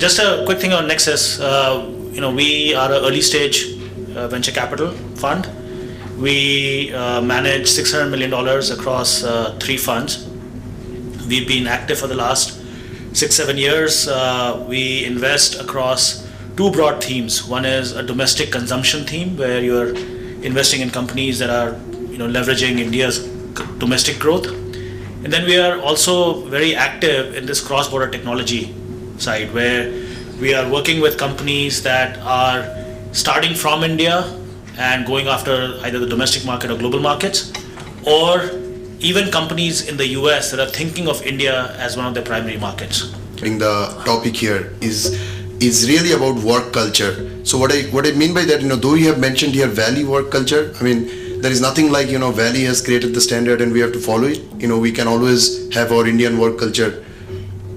just a quick thing on Nexus. We are an early stage venture capital fund. We manage $600 million across 3 funds. We've been active for the last 6-7 years. We invest across 2 broad themes. One is a domestic consumption theme, where you're investing in companies that are leveraging India's domestic growth. And then we are also very active in this cross-border technology side, where we are working with companies that are starting from India and going after either the domestic market or global markets, or even companies in the US that are thinking of India as one of their primary markets. The topic here is really about work culture. So what I mean by that, though you have mentioned here Valley work culture, I mean, there is nothing like, Valley has created the standard and we have to follow it. We can always have our Indian work culture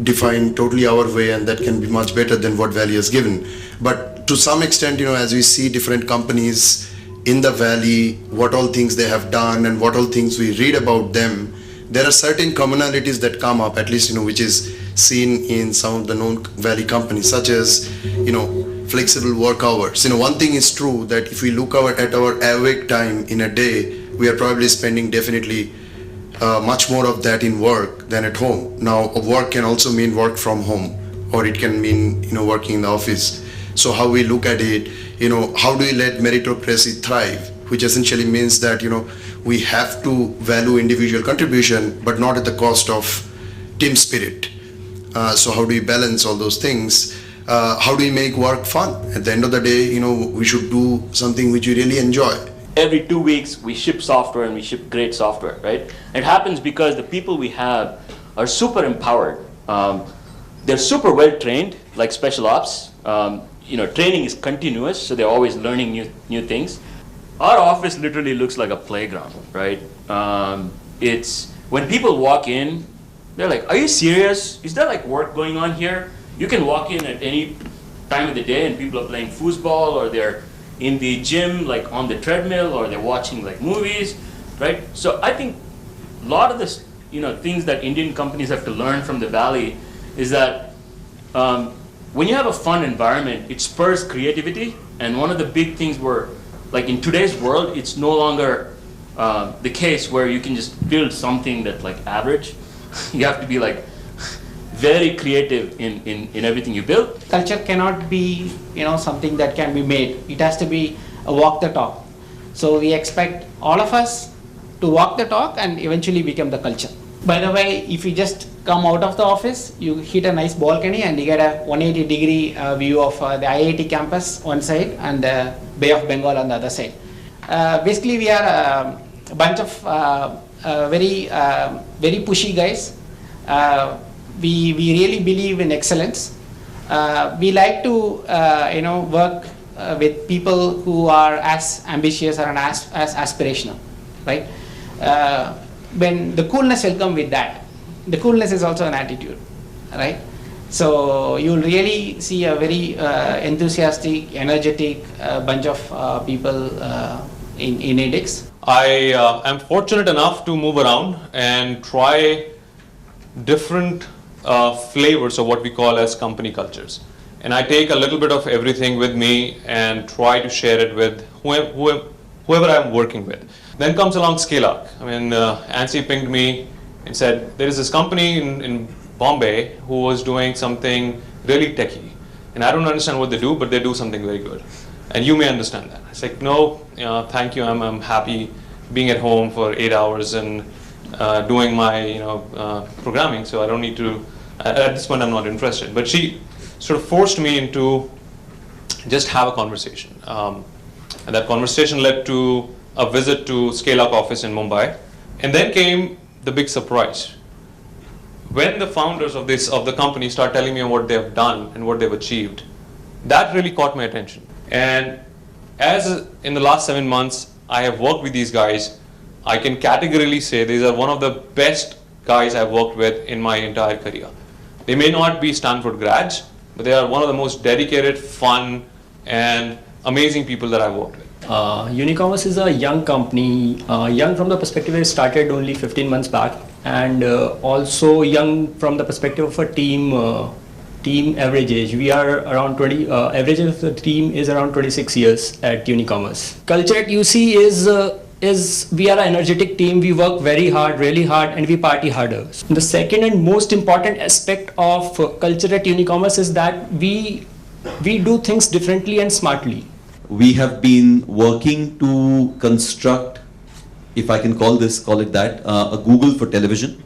defined totally our way, and that can be much better than what Valley has given. But to some extent, as we see different companies in the Valley, what all things they have done and what all things we read about them, there are certain commonalities that come up, at least, which is seen in some of the known Valley companies, such as, flexible work hours. One thing is true, that if we look at our awake time in a day, we are probably spending definitely much more of that in work than at home. Now, work can also mean work from home, or it can mean, working in the office. So how we look at it, how do we let meritocracy thrive, which essentially means that, we have to value individual contribution, but not at the cost of team spirit. So how do we balance all those things? How do we make work fun? At the end of the day, we should do something which we really enjoy. Every 2 weeks, we ship software, and we ship great software, right? It happens because the people we have are super empowered. They're super well trained, like special ops. Training is continuous, so they're always learning new things. Our office literally looks like a playground, right? It's when people walk in, they're like, "Are you serious? Is there like work going on here?" You can walk in at any time of the day, and people are playing foosball, or they're in the gym, like on the treadmill, or they're watching like movies, right? So I think a lot of this, things that Indian companies have to learn from the Valley is that when you have a fun environment, it spurs creativity. And one of the big things where, like in today's world, it's no longer the case where you can just build something that's like average. You have to be like very creative in everything you build. Culture cannot be, something that can be made. It has to be a walk the talk. So we expect all of us to walk the talk and eventually become the culture. By the way, if you just come out of the office, you hit a nice balcony and you get a 180-degree view of the IIT campus one side and the Bay of Bengal on the other side. Basically, we are a bunch of very pushy guys. We really believe in excellence. We like to work with people who are as ambitious and as aspirational, right? When the coolness will come with that. The coolness is also an attitude, right? So you'll really see a very enthusiastic, energetic bunch of people in Indix. I am fortunate enough to move around and try different flavors of what we call as company cultures. And I take a little bit of everything with me and try to share it with whoever I'm working with. Then comes along ScaleArc. I mean, Ansi pinged me and said, there is this company in Bombay who was doing something really techie. And I don't understand what they do, but they do something very good. And you may understand that. It's like, no, thank you, I'm happy being at home for 8 hours and doing my programming, so I don't need to, at this point I'm not interested. But she sort of forced me into just have a conversation. And that conversation led to a visit to ScaleArc office in Mumbai. And then came the big surprise. When the founders of the company start telling me what they have done and what they've achieved, that really caught my attention. And as in the last 7 months, I have worked with these guys, I can categorically say these are one of the best guys I've worked with in my entire career. They may not be Stanford grads, but they are one of the most dedicated, fun, and amazing people that I've worked with. Unicommerce is a young company, young from the perspective it started only 15 months back, and also young from the perspective of a team team average age. We are around 20, average of the team is around 26 years at Unicommerce. Culture at UC is we are an energetic team. We work very hard, really hard, and we party harder. The second and most important aspect of culture at Unicommerce is that we do things differently and smartly. We have been working to construct, if I can call it that, a Google for television.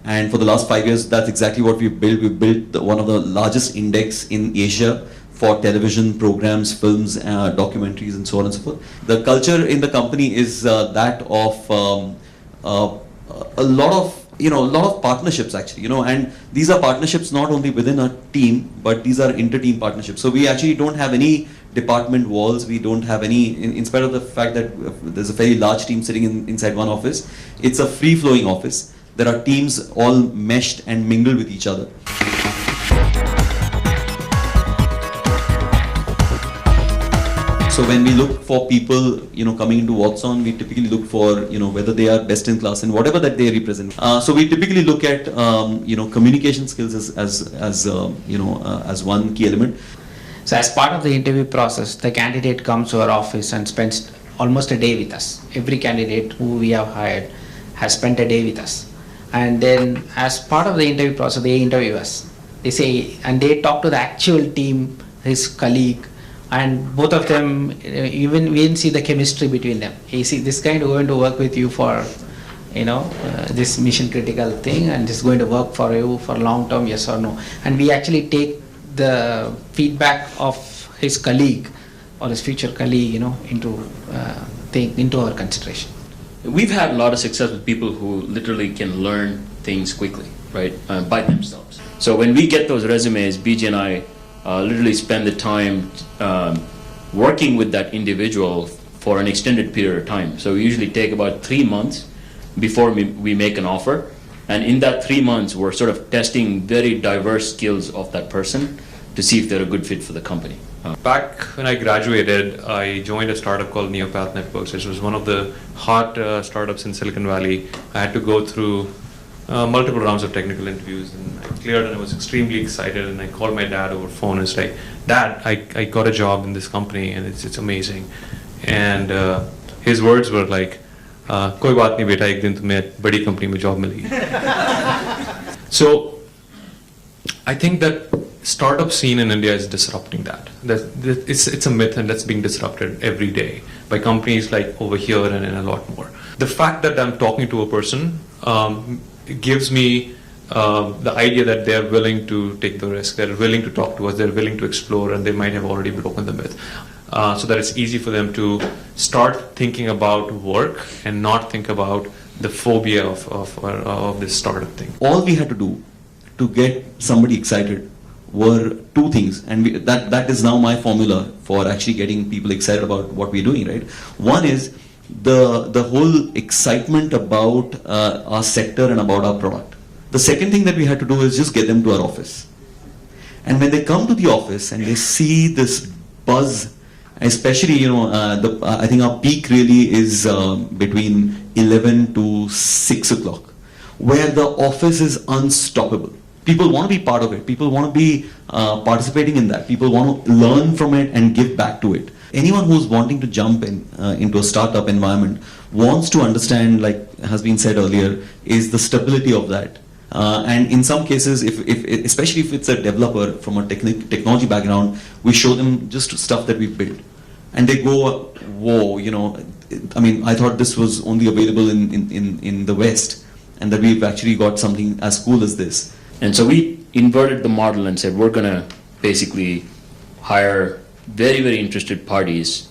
And for the last 5 years, that's exactly what we've built. We've built one of the largest index in Asia for television programs, films, documentaries, and so on and so forth. The culture in the company is that of a lot of partnerships actually, and these are partnerships not only within a team, but these are inter-team partnerships. So we actually don't have any department walls. We don't have any, in spite of the fact that there's a very large team sitting inside one office, it's a free-flowing office. There are teams all meshed and mingled with each other. So when we look for people, coming into WhatsOn, we typically look for, whether they are best in class in whatever that they represent. So we typically look at, communication skills as one key element. So as part of the interview process, the candidate comes to our office and spends almost a day with us. Every candidate who we have hired has spent a day with us. And then as part of the interview process, they interview us. They say, and they talk to the actual team, his colleague, and both of them, even we didn't see the chemistry between them. Hey, see, this guy is going to work with you for, this mission critical thing, and this is going to work for you for long term, yes or no. And we actually take the feedback of his colleague or his future colleague, into our consideration. We've had a lot of success with people who literally can learn things quickly, right, by themselves. So when we get those resumes, BJ and I literally spend the time working with that individual for an extended period of time. So we usually take about 3 months before we make an offer. And in that 3 months, we're sort of testing very diverse skills of that person to see if they're a good fit for the company. Back when I graduated, I joined a startup called Neopath Networks, which was one of the hot startups in Silicon Valley. I had to go through multiple rounds of technical interviews, and I cleared, and I was extremely excited. And I called my dad over phone and was like, "Dad, I got a job in this company, and it's amazing." And his words were like, "Koi baat nahi beta, ek din tumhe badi company mein job milegi." So I think that startup scene in India is disrupting that. It's a myth, and that's being disrupted every day by companies like over here and a lot more. The fact that I'm talking to a person gives me the idea that they're willing to take the risk, they're willing to talk to us, they're willing to explore, and they might have already broken the myth. So that it's easy for them to start thinking about work and not think about the phobia of this startup thing. All we had to do to get somebody excited were two things, and that is now my formula for actually getting people excited about what we're doing, right? One is the whole excitement about our sector and about our product. The second thing that we had to do is just get them to our office. And when they come to the office and they see this buzz, especially, I think our peak really is between 11 to 6 o'clock, where the office is unstoppable. People want to be part of it. People want to be participating in that. People want to learn from it and give back to it. Anyone who's wanting to jump into a startup environment wants to understand, like has been said earlier, is the stability of that. And in some cases, especially if it's a developer from a technology background, we show them just stuff that we've built. And they go, whoa, I thought this was only available in the West, and that we've actually got something as cool as this. And so we inverted the model and said, we're going to basically hire very, very interested parties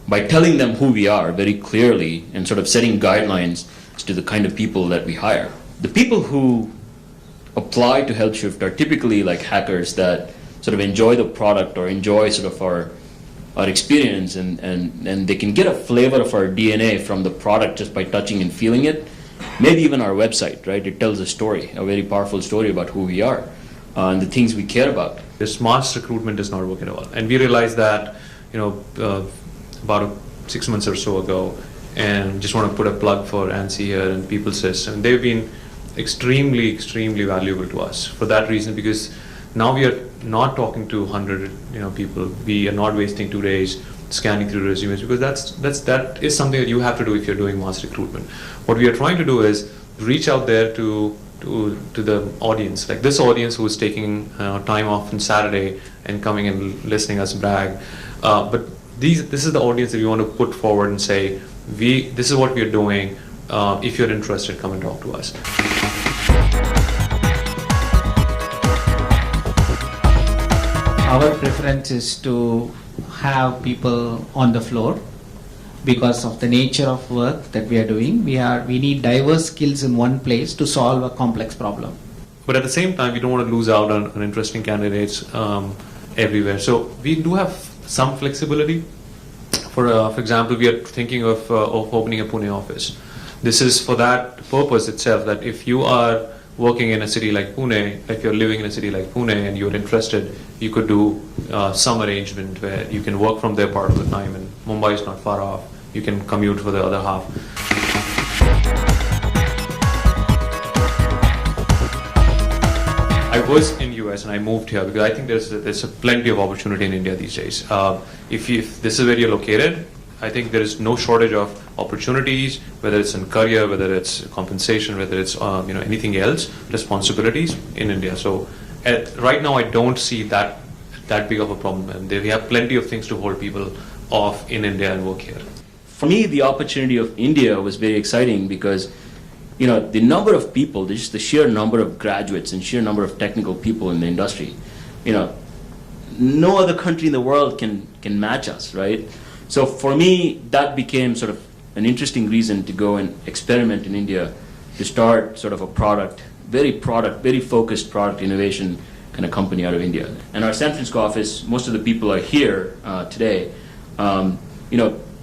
by telling them who we are very clearly and sort of setting guidelines to the kind of people that we hire. The people who apply to Helpshift are typically like hackers that sort of enjoy the product or enjoy sort of our experience, and they can get a flavor of our DNA from the product just by touching and feeling it. Maybe even our website, right? It tells a story, a very powerful story about who we are and the things we care about. This mass recruitment does not work at all. And we realized that, about 6 months or so ago, and just want to put a plug for ANSI here and Peepalsys, and they've been extremely, extremely valuable to us for that reason, because Now we are not talking to 100 people. We are not wasting 2 days scanning through resumes, because that is something that you have to do if you're doing mass recruitment. What we are trying to do is reach out there to the audience, like this audience who is taking time off on Saturday and coming and listening us brag. But this is the audience that we want to put forward and say, this is what we are doing. If you're interested, come and talk to us. Our preference is to have people on the floor because of the nature of work that we are doing. We need diverse skills in one place to solve a complex problem. But at the same time, we don't want to lose out on interesting candidates everywhere. So we do have some flexibility. For example, we are thinking of opening a Pune office. This is for that purpose itself, that if you are working in a city like Pune, if you're living in a city like Pune and you're interested, you could do some arrangement where you can work from there part of the time, and Mumbai is not far off. You can commute for the other half. I was in US and I moved here because I think there's plenty of opportunity in India these days. If this is where you're located, I think there is no shortage of opportunities, whether it's in career, whether it's compensation, whether it's anything else, responsibilities in India. So right now I don't see that big of a problem, and we have plenty of things to hold people off in India and work here. For me, the opportunity of India was very exciting because the number of people, just the sheer number of graduates and sheer number of technical people in the industry, no other country in the world can match us, right? So for me, that became sort of an interesting reason to go and experiment in India, to start sort of a very focused product innovation kind of company out of India. And our San Francisco office, most of the people are here today,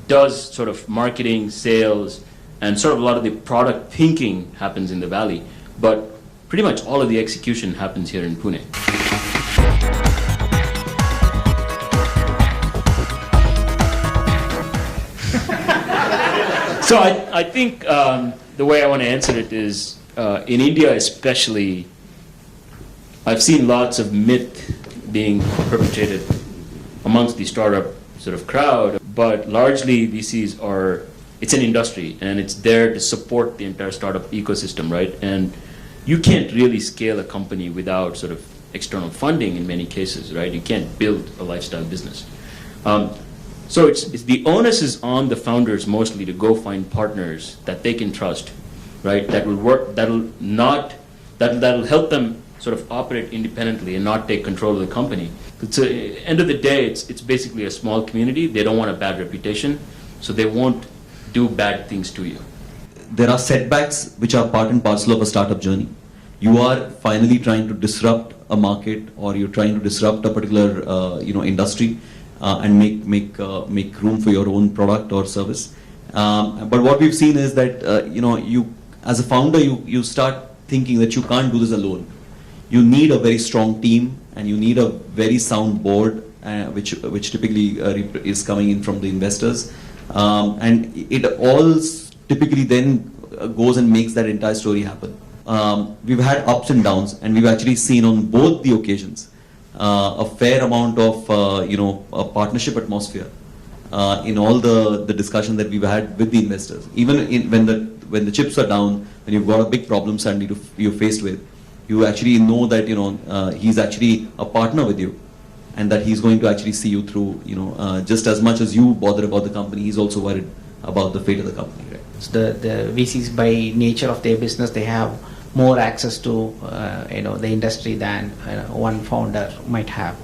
does sort of marketing, sales, and sort of a lot of the product thinking happens in the Valley, but pretty much all of the execution happens here in Pune. So I think the way I want to answer it is, in India especially, I've seen lots of myth being perpetrated amongst the startup sort of crowd, but largely VCs it's an industry and it's there to support the entire startup ecosystem, right? And you can't really scale a company without sort of external funding in many cases, right? You can't build a lifestyle business. So it's the onus is on the founders mostly to go find partners that they can trust, right? That will work, that'll help them sort of operate independently and not take control of the company. It's end of the day, it's basically a small community. They don't want a bad reputation, so they won't do bad things to you. There are setbacks which are part and parcel of a startup journey. You are finally trying to disrupt a market, or you're trying to disrupt a particular industry and make room for your own product or service. But what we've seen is that you as a founder you start thinking that you can't do this alone. You need a very strong team, and you need a very sound board, which typically is coming in from the investors, and it all typically then goes and makes that entire story happen. We've had ups and downs, and we've actually seen on both the occasions a fair amount of a partnership atmosphere in all the discussion that we've had with the investors. Even when the chips are down, when you've got a big problem suddenly you're faced with, you actually know that he's actually a partner with you, and that he's going to actually see you through. Just as much as you bother about the company, he's also worried about the fate of the company. Right? So the VCs, by nature of their business, they have more access to the industry than one founder might have.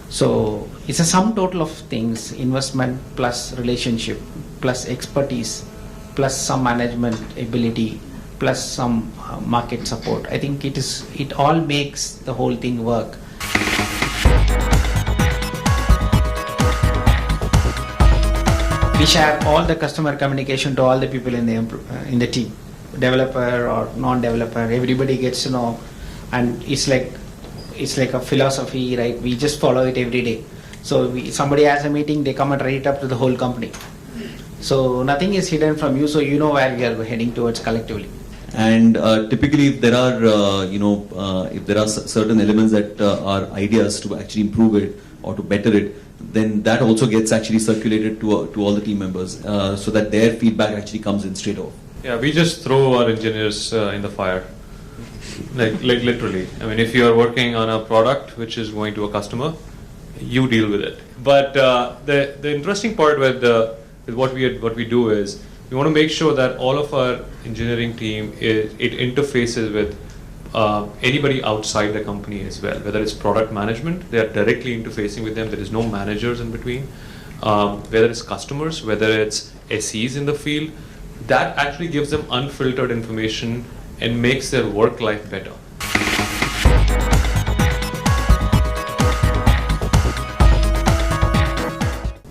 So it's a sum total of things: investment plus relationship plus expertise plus some management ability plus some market support. I think it all makes the whole thing work. We share all the customer communication to all the people in the team, developer or non-developer. Everybody gets to know, and it's like a philosophy, right? We just follow it every day. So somebody has a meeting, they come and write it up to the whole company. So nothing is hidden from you, so you know where we are heading towards collectively. And typically, if there are certain elements that are ideas to actually improve it or to better it, then that also gets actually circulated to all the team members, so that their feedback actually comes in straight off. Yeah, we just throw our engineers in the fire, like literally. I mean, if you are working on a product which is going to a customer, you deal with it. But the interesting part with what we do is we want to make sure that all of our engineering team it interfaces with anybody outside the company as well. Whether it's product management, they are directly interfacing with them. There is no managers in between. Whether it's customers, whether it's SEs in the field, that actually gives them unfiltered information and makes their work life better.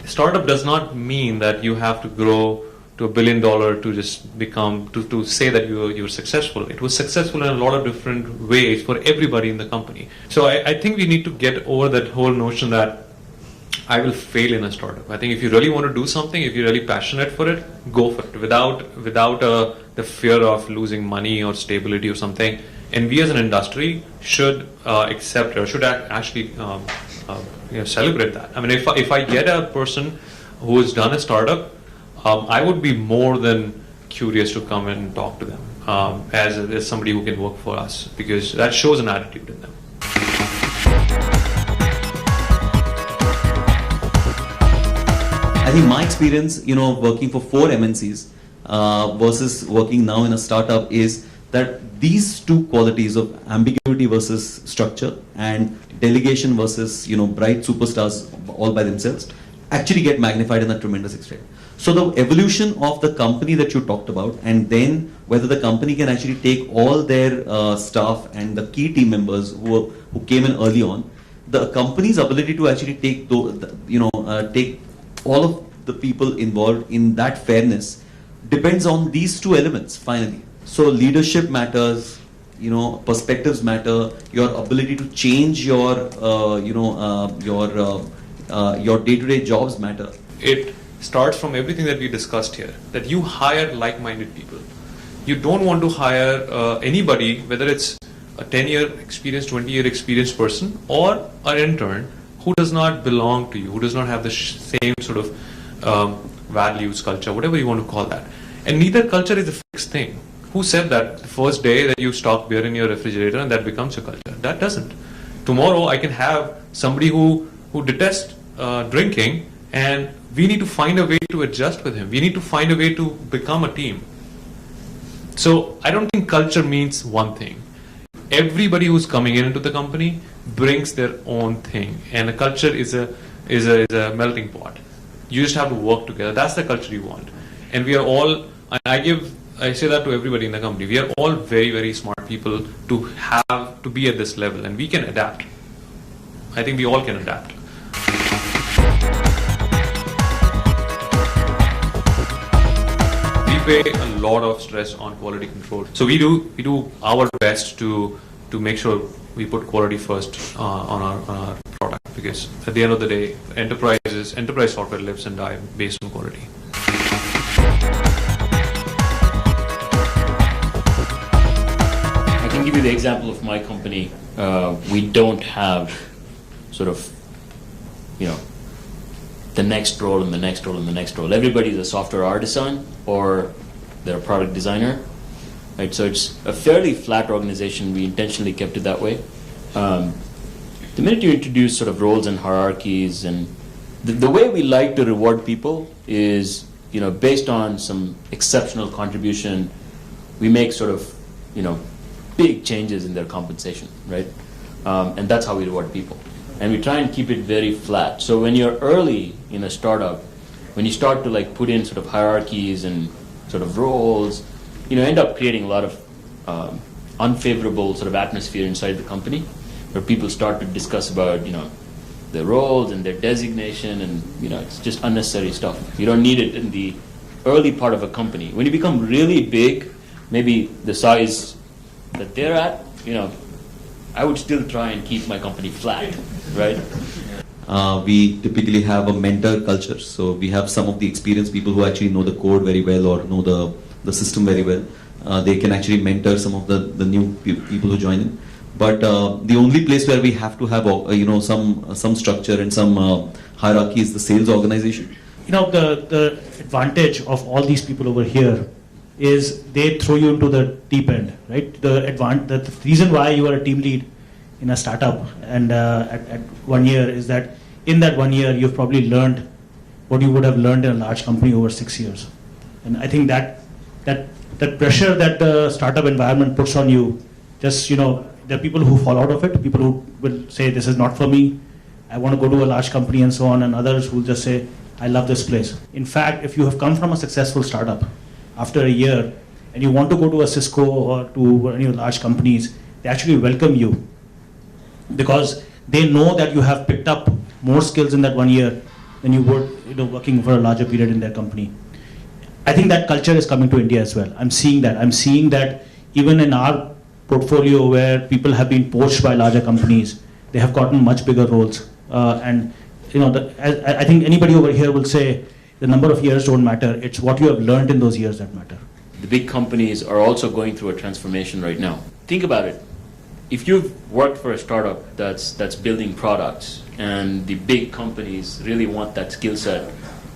Startup does not mean that you have to grow to $1 billion to just become, to say that you're successful. It was successful in a lot of different ways for everybody in the company. So I think we need to get over that whole notion that I will fail in a startup. I think if you really want to do something, if you're really passionate for it, go for it without the fear of losing money or stability or something. And we as an industry should accept or should actually celebrate that. I mean, if I get a person who has done a startup, I would be more than curious to come and talk to them as somebody who can work for us, because that shows an attitude in them. I think my experience, working for 4 MNCs versus working now in a startup is that these two qualities of ambiguity versus structure and delegation versus, bright superstars all by themselves actually get magnified in a tremendous extent. So the evolution of the company that you talked about, and then whether the company can actually take all their staff and the key team members who came in early on, the company's ability to actually take take all of the people involved in that fairness depends on these two elements finally. So leadership matters, perspectives matter, your ability to change your day-to-day jobs matter. It starts from everything that we discussed here, that you hire like-minded people. You don't want to hire anybody, whether it's a 10-year experience, 20-year experienced person or an intern who does not belong to you, who does not have the same sort of values, culture, whatever you want to call that. And neither culture is a fixed thing. Who said that the first day that you stock beer in your refrigerator and that becomes your culture? That doesn't. Tomorrow I can have somebody who detests drinking, and we need to find a way to adjust with him. We need to find a way to become a team. So I don't think culture means one thing. Everybody who's coming into the company brings their own thing, and a culture is a melting pot. You just have to work together. That's the culture you want. And we are all, I say that to everybody in the company, we are all very, very smart people to be at this level, and we can adapt. I think we all can adapt. We pay a lot of stress on quality control. So we do our best to make sure we put quality first on our product, because at the end of the day, enterprise software lives and dies based on quality. I can give you the example of my company. We don't have sort of, the next role and the next role and the next role. Everybody is a software artisan or they're a product designer, right? So it's a fairly flat organization. We intentionally kept it that way. The minute you introduce sort of roles and hierarchies, and the way we like to reward people is, based on some exceptional contribution, we make sort of, big changes in their compensation, right? And that's how we reward people. And we try and keep it very flat. So when you're early in a startup, when you start to put in sort of hierarchies and sort of roles, end up creating a lot of unfavorable sort of atmosphere inside the company, where people start to discuss about, their roles and their designation, and, it's just unnecessary stuff. You don't need it in the early part of a company. When you become really big, maybe the size that they're at, I would still try and keep my company flat, right? We typically have a mentor culture. So we have some of the experienced people who actually know the code very well or know the system very well. They can actually mentor some of the new people who join in. But the only place where we have to have some structure and some hierarchy is the sales organization. The advantage of all these people over here is they throw you into the deep end, right? The reason why you are a team lead in a startup and at 1 year is that in that 1 year you've probably learned what you would have learned in a large company over 6 years. And I think that pressure that the startup environment puts on you, just, there are people who fall out of it, people who will say, this is not for me, I want to go to a large company and so on, and others who will just say, I love this place. In fact, if you have come from a successful startup after a year and you want to go to a Cisco or to any large companies, they actually welcome you because they know that you have picked up more skills in that 1 year than you would working for a larger period in their company. I think that culture is coming to India as well. I'm seeing that even in our portfolio where people have been poached by larger companies, they have gotten much bigger roles. I think anybody over here will say the number of years don't matter. It's what you have learned in those years that matter. The big companies are also going through a transformation right now. Think about it. If you've worked for a startup that's building products and the big companies really want that skill set,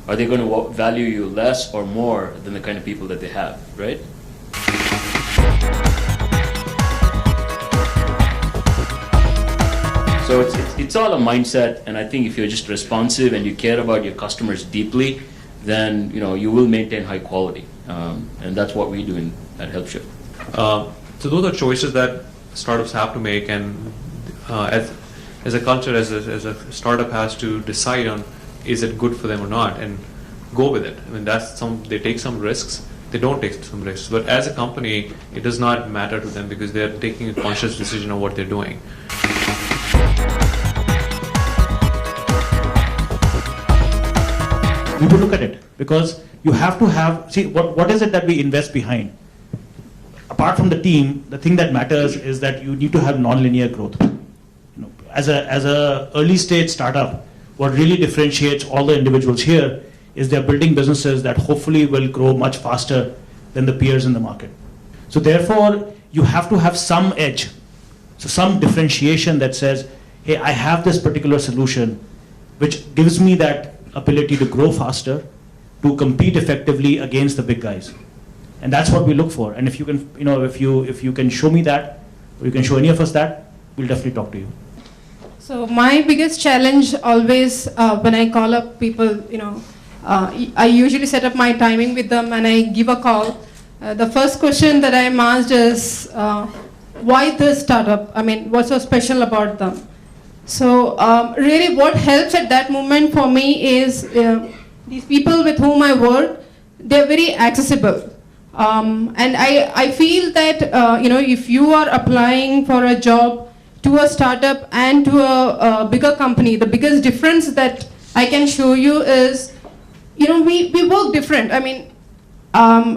are they going to value you less or more than the kind of people that they have, right? So it's all a mindset, and I think if you're just responsive and you care about your customers deeply, then you will maintain high quality, and that's what we do at Helpshift. So those are choices that startups have to make, and as a culture, as a startup has to decide on is it good for them or not, and go with it. I mean, they take some risks, they don't take some risks, but as a company, it does not matter to them because they are taking a conscious decision of what they're doing. We will look at it because you have to what is it that we invest behind? Apart from the team, the thing that matters is that you need to have non-linear growth. As a early stage startup, what really differentiates all the individuals here is they're building businesses that hopefully will grow much faster than the peers in the market. So therefore, you have to have some edge, so some differentiation that says, hey, I have this particular solution which gives me that ability to grow faster, to compete effectively against the big guys. And that's what we look for. And if you can, if you can show me that, or you can show any of us that, we'll definitely talk to you. So my biggest challenge always when I call up people, I usually set up my timing with them and I give a call. The first question that I'm asked is, why this startup? I mean, what's so special about them? So really what helps at that moment for me is these people with whom I work, they're very accessible. And I feel that, if you are applying for a job to a startup and to a bigger company, the biggest difference that I can show you is, we work different. I mean,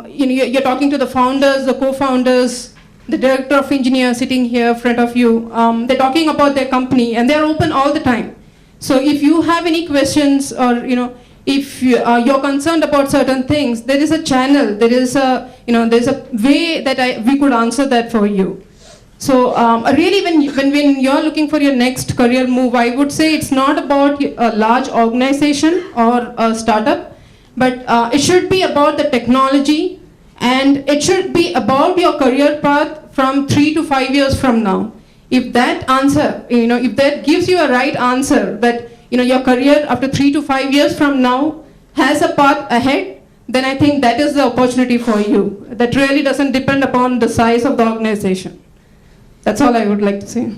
you're talking to the founders, the co-founders, the director of engineers sitting here in front of you. They're talking about their company and they're open all the time. So if you have any questions or, if you're concerned about certain things, there is a channel, there's a way that we could answer that for you. So really when you're looking for your next career move, I would say it's not about a large organization or a startup, but it should be about the technology, and it should be about your career path from 3 to 5 years from now. If that answer, if that gives you a right answer, that your career after 3 to 5 years from now has a path ahead, then I think that is the opportunity for you. That really doesn't depend upon the size of the organization. That's all I would like to say.